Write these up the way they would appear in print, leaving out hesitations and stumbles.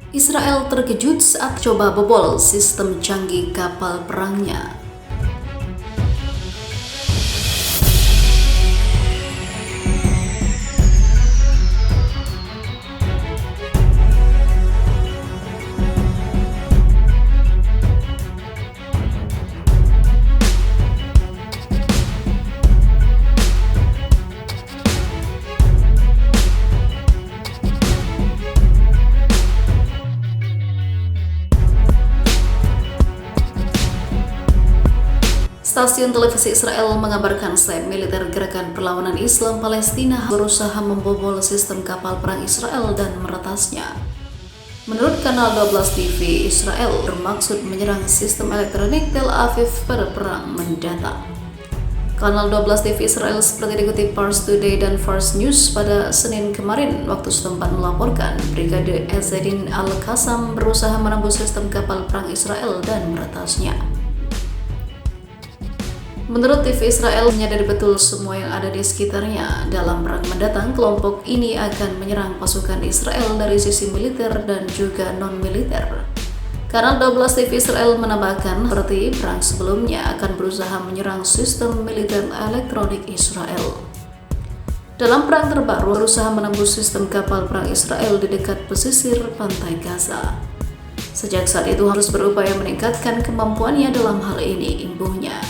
Israel terkejut saat coba bobol sistem canggih kapal perangnya. Stasiun televisi Israel mengabarkan sayap militer Gerakan Perlawanan Islam Palestina berusaha membobol sistem kapal perang Israel dan meretasnya. Menurut Kanal 12 TV, Israel bermaksud menyerang sistem elektronik Tel Aviv pada perang mendatang. Kanal 12 TV Israel seperti dikutip Pars Today dan Fars News pada Senin kemarin waktu setempat melaporkan Brigade Ezzedin Al-Qassam berusaha menembus sistem kapal perang Israel dan meretasnya. Menurut TV Israel menyadari betul semua yang ada di sekitarnya. Dalam perang mendatang, kelompok ini akan menyerang pasukan Israel dari sisi militer dan juga non-militer. Kanal 12 TV Israel menambahkan seperti perang sebelumnya akan berusaha menyerang sistem militer elektronik Israel. Dalam perang terbaru, berusaha menembus sistem kapal perang Israel di dekat pesisir pantai Gaza. Sejak saat itu harus berupaya meningkatkan kemampuannya dalam hal ini, imbuhnya.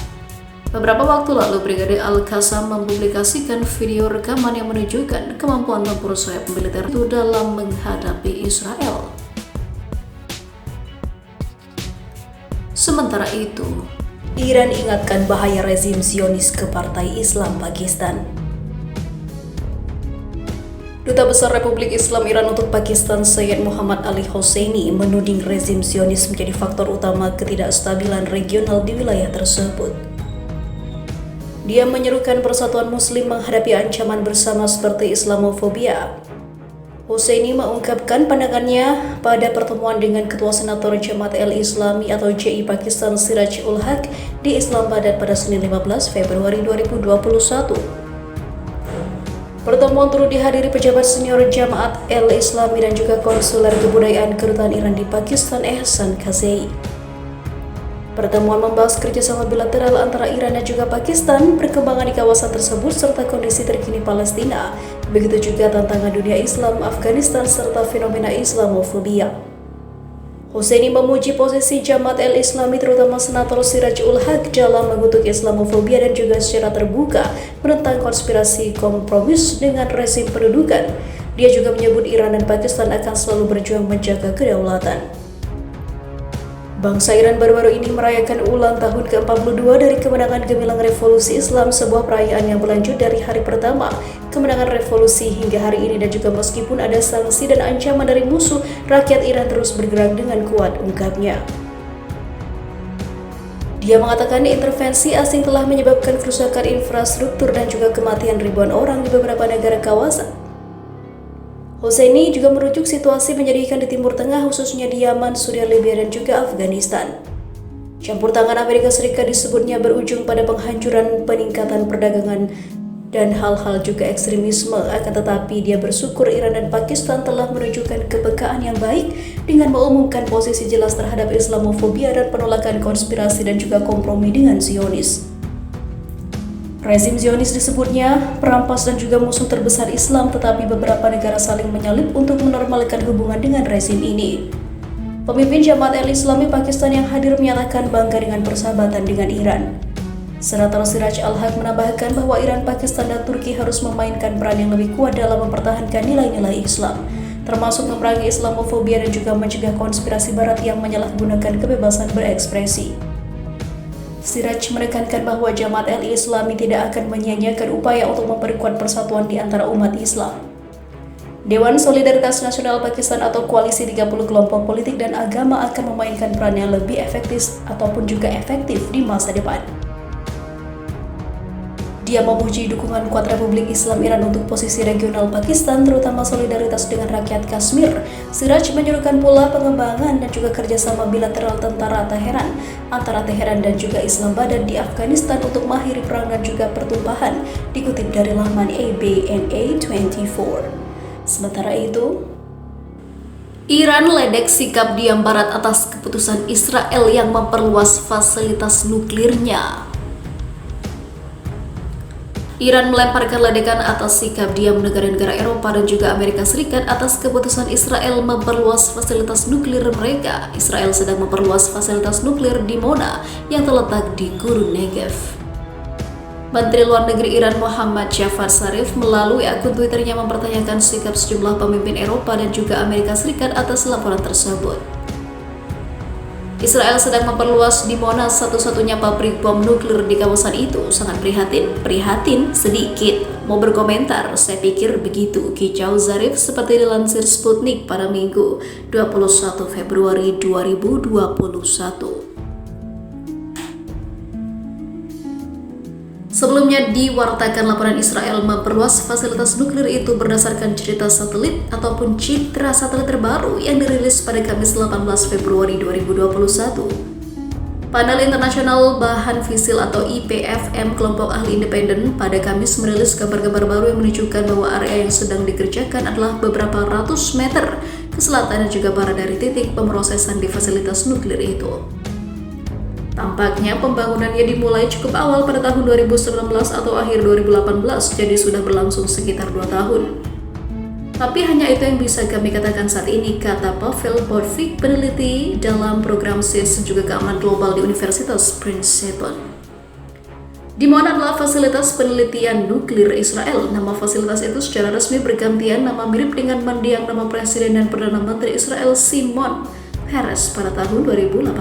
Beberapa waktu lalu, Brigade Al-Qassam mempublikasikan video rekaman yang menunjukkan kemampuan tempur sayap militer itu dalam menghadapi Israel. Sementara itu, Iran ingatkan bahaya rezim Zionis ke Partai Islam Pakistan. Duta Besar Republik Islam Iran untuk Pakistan Syed Muhammad Ali Hosseini menuding rezim Zionis menjadi faktor utama ketidakstabilan regional di wilayah tersebut. Dia menyerukan persatuan Muslim menghadapi ancaman bersama seperti Islamofobia. Hosseini mengungkapkan pandangannya pada pertemuan dengan Ketua Senator Jamaat Al-Islami atau JI Pakistan Siraj ul Haq di Islamabad pada Senin 15 Februari 2021. Pertemuan turut dihadiri pejabat senior Jamaat Al-Islami dan juga konsuler kebudayaan Kedutaan Iran di Pakistan Ehsan Kazei. Pertemuan membahas kerjasama bilateral antara Iran dan juga Pakistan, perkembangan di kawasan tersebut serta kondisi terkini Palestina, begitu juga tantangan dunia Islam, Afghanistan serta fenomena Islamofobia. Hosseini memuji posisi Jamaat Al-Islami terutama Senator Siraj ul Haq dalam mengutuk Islamofobia dan juga secara terbuka menentang konspirasi kompromis dengan rezim pendudukan. Dia juga menyebut Iran dan Pakistan akan selalu berjuang menjaga kedaulatan. Bangsa Iran baru-baru ini merayakan ulang tahun ke-42 dari kemenangan gemilang revolusi Islam, sebuah perayaan yang berlanjut dari hari pertama kemenangan revolusi hingga hari ini, dan juga meskipun ada sanksi dan ancaman dari musuh, rakyat Iran terus bergerak dengan kuat, ungkapnya. Dia mengatakan intervensi asing telah menyebabkan kerusakan infrastruktur dan juga kematian ribuan orang di beberapa negara kawasan. Hosseini juga merujuk situasi menyedihkan di Timur Tengah, khususnya di Yaman, Suriah, Libya, dan juga Afghanistan. Campur tangan Amerika Serikat disebutnya berujung pada penghancuran peningkatan perdagangan dan hal-hal juga ekstremisme. Akan tetapi dia bersyukur Iran dan Pakistan telah menunjukkan kepekaan yang baik dengan mengumumkan posisi jelas terhadap Islamofobia dan penolakan konspirasi dan juga kompromi dengan Zionis. Rezim Zionis disebutnya perampas dan juga musuh terbesar Islam, tetapi beberapa negara saling menyalip untuk menormalkan hubungan dengan rezim ini. Pemimpin Jamaat Al-Islami Pakistan yang hadir menyatakan bangga dengan persahabatan dengan Iran. Senator Siraj al-Haq menambahkan bahwa Iran, Pakistan, dan Turki harus memainkan peran yang lebih kuat dalam mempertahankan nilai-nilai Islam, termasuk memerangi Islamofobia dan juga mencegah konspirasi Barat yang menyalahgunakan kebebasan berekspresi. Siraj menekankan bahwa Jamaat Al-Islami tidak akan menyia-nyiakan upaya untuk memperkuat persatuan di antara umat Islam. Dewan Solidaritas Nasional Pakistan atau koalisi 30 kelompok politik dan agama akan memainkan peran yang lebih efektif ataupun juga efektif di masa depan. Dia memuji dukungan kuat Republik Islam Iran untuk posisi regional Pakistan, terutama solidaritas dengan rakyat Kashmir. Siraj menyerukan pula pengembangan dan juga kerjasama bilateral antara Teheran dan juga Islamabad di Afghanistan untuk mengakhiri perang dan juga pertumpahan, dikutip dari laman ABNA 24. Sementara itu, Iran ledek sikap diam Barat atas keputusan Israel yang memperluas fasilitas nuklirnya. Iran melemparkan ledekan atas sikap diam negara-negara Eropa dan juga Amerika Serikat atas keputusan Israel memperluas fasilitas nuklir mereka. Israel sedang memperluas fasilitas nuklir di Mona yang terletak di Gurun Negev. Menteri Luar Negeri Iran Muhammad Javad Zarif melalui akun Twitternya mempertanyakan sikap sejumlah pemimpin Eropa dan juga Amerika Serikat atas laporan tersebut. Israel sedang memperluas di Mona satu-satunya pabrik bom nuklir di kawasan itu. Sangat prihatin sedikit. Mau berkomentar, saya pikir begitu, kicau Zarif seperti dilansir Sputnik pada Minggu 21 Februari 2021. Sebelumnya diwartakan laporan Israel memperluas fasilitas nuklir itu berdasarkan cerita satelit ataupun citra satelit terbaru yang dirilis pada Kamis 18 Februari 2021. Panel Internasional Bahan Fisil atau IPFM kelompok ahli independen pada Kamis merilis kabar-kabar baru yang menunjukkan bahwa area yang sedang dikerjakan adalah beberapa ratus meter ke selatan dan juga barat dari titik pemrosesan di fasilitas nuklir itu. Tampaknya pembangunannya dimulai cukup awal pada tahun 2019 atau akhir 2018, jadi sudah berlangsung sekitar 2 tahun. Tapi hanya itu yang bisa kami katakan saat ini, kata Pavel Borvik, peneliti dalam program SIS juga keamanan global di Universitas Princeton. Di Mona adalah fasilitas penelitian nuklir Israel. Nama fasilitas itu secara resmi bergantian nama mirip dengan mendiang nama Presiden dan Perdana Menteri Israel Shimon Peres pada tahun 2018.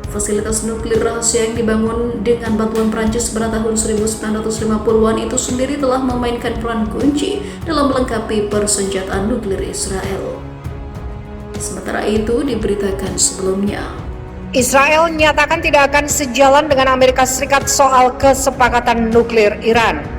Fasilitas nuklir rahasia yang dibangun dengan bantuan Prancis pada tahun 1950-an itu sendiri telah memainkan peran kunci dalam melengkapi persenjataan nuklir Israel. Sementara itu diberitakan sebelumnya, Israel menyatakan tidak akan sejalan dengan Amerika Serikat soal kesepakatan nuklir Iran.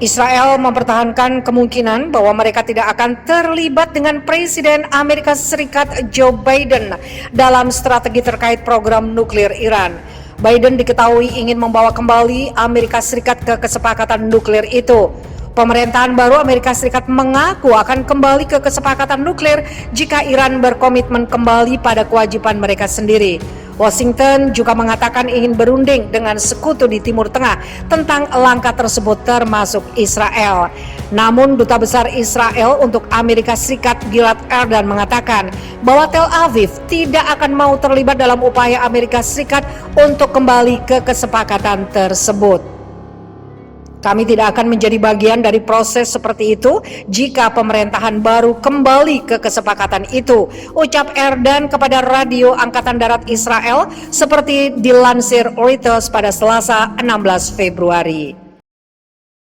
Israel mempertahankan kemungkinan bahwa mereka tidak akan terlibat dengan Presiden Amerika Serikat Joe Biden dalam strategi terkait program nuklir Iran. Biden diketahui ingin membawa kembali Amerika Serikat ke kesepakatan nuklir itu. Pemerintahan baru Amerika Serikat mengaku akan kembali ke kesepakatan nuklir jika Iran berkomitmen kembali pada kewajiban mereka sendiri. Washington juga mengatakan ingin berunding dengan sekutu di Timur Tengah tentang langkah tersebut termasuk Israel. Namun Duta Besar Israel untuk Amerika Serikat Gilad Erdan mengatakan bahwa Tel Aviv tidak akan mau terlibat dalam upaya Amerika Serikat untuk kembali ke kesepakatan tersebut. Kami tidak akan menjadi bagian dari proses seperti itu jika pemerintahan baru kembali ke kesepakatan itu, ucap Erdan kepada Radio Angkatan Darat Israel seperti dilansir Reuters pada Selasa 16 Februari.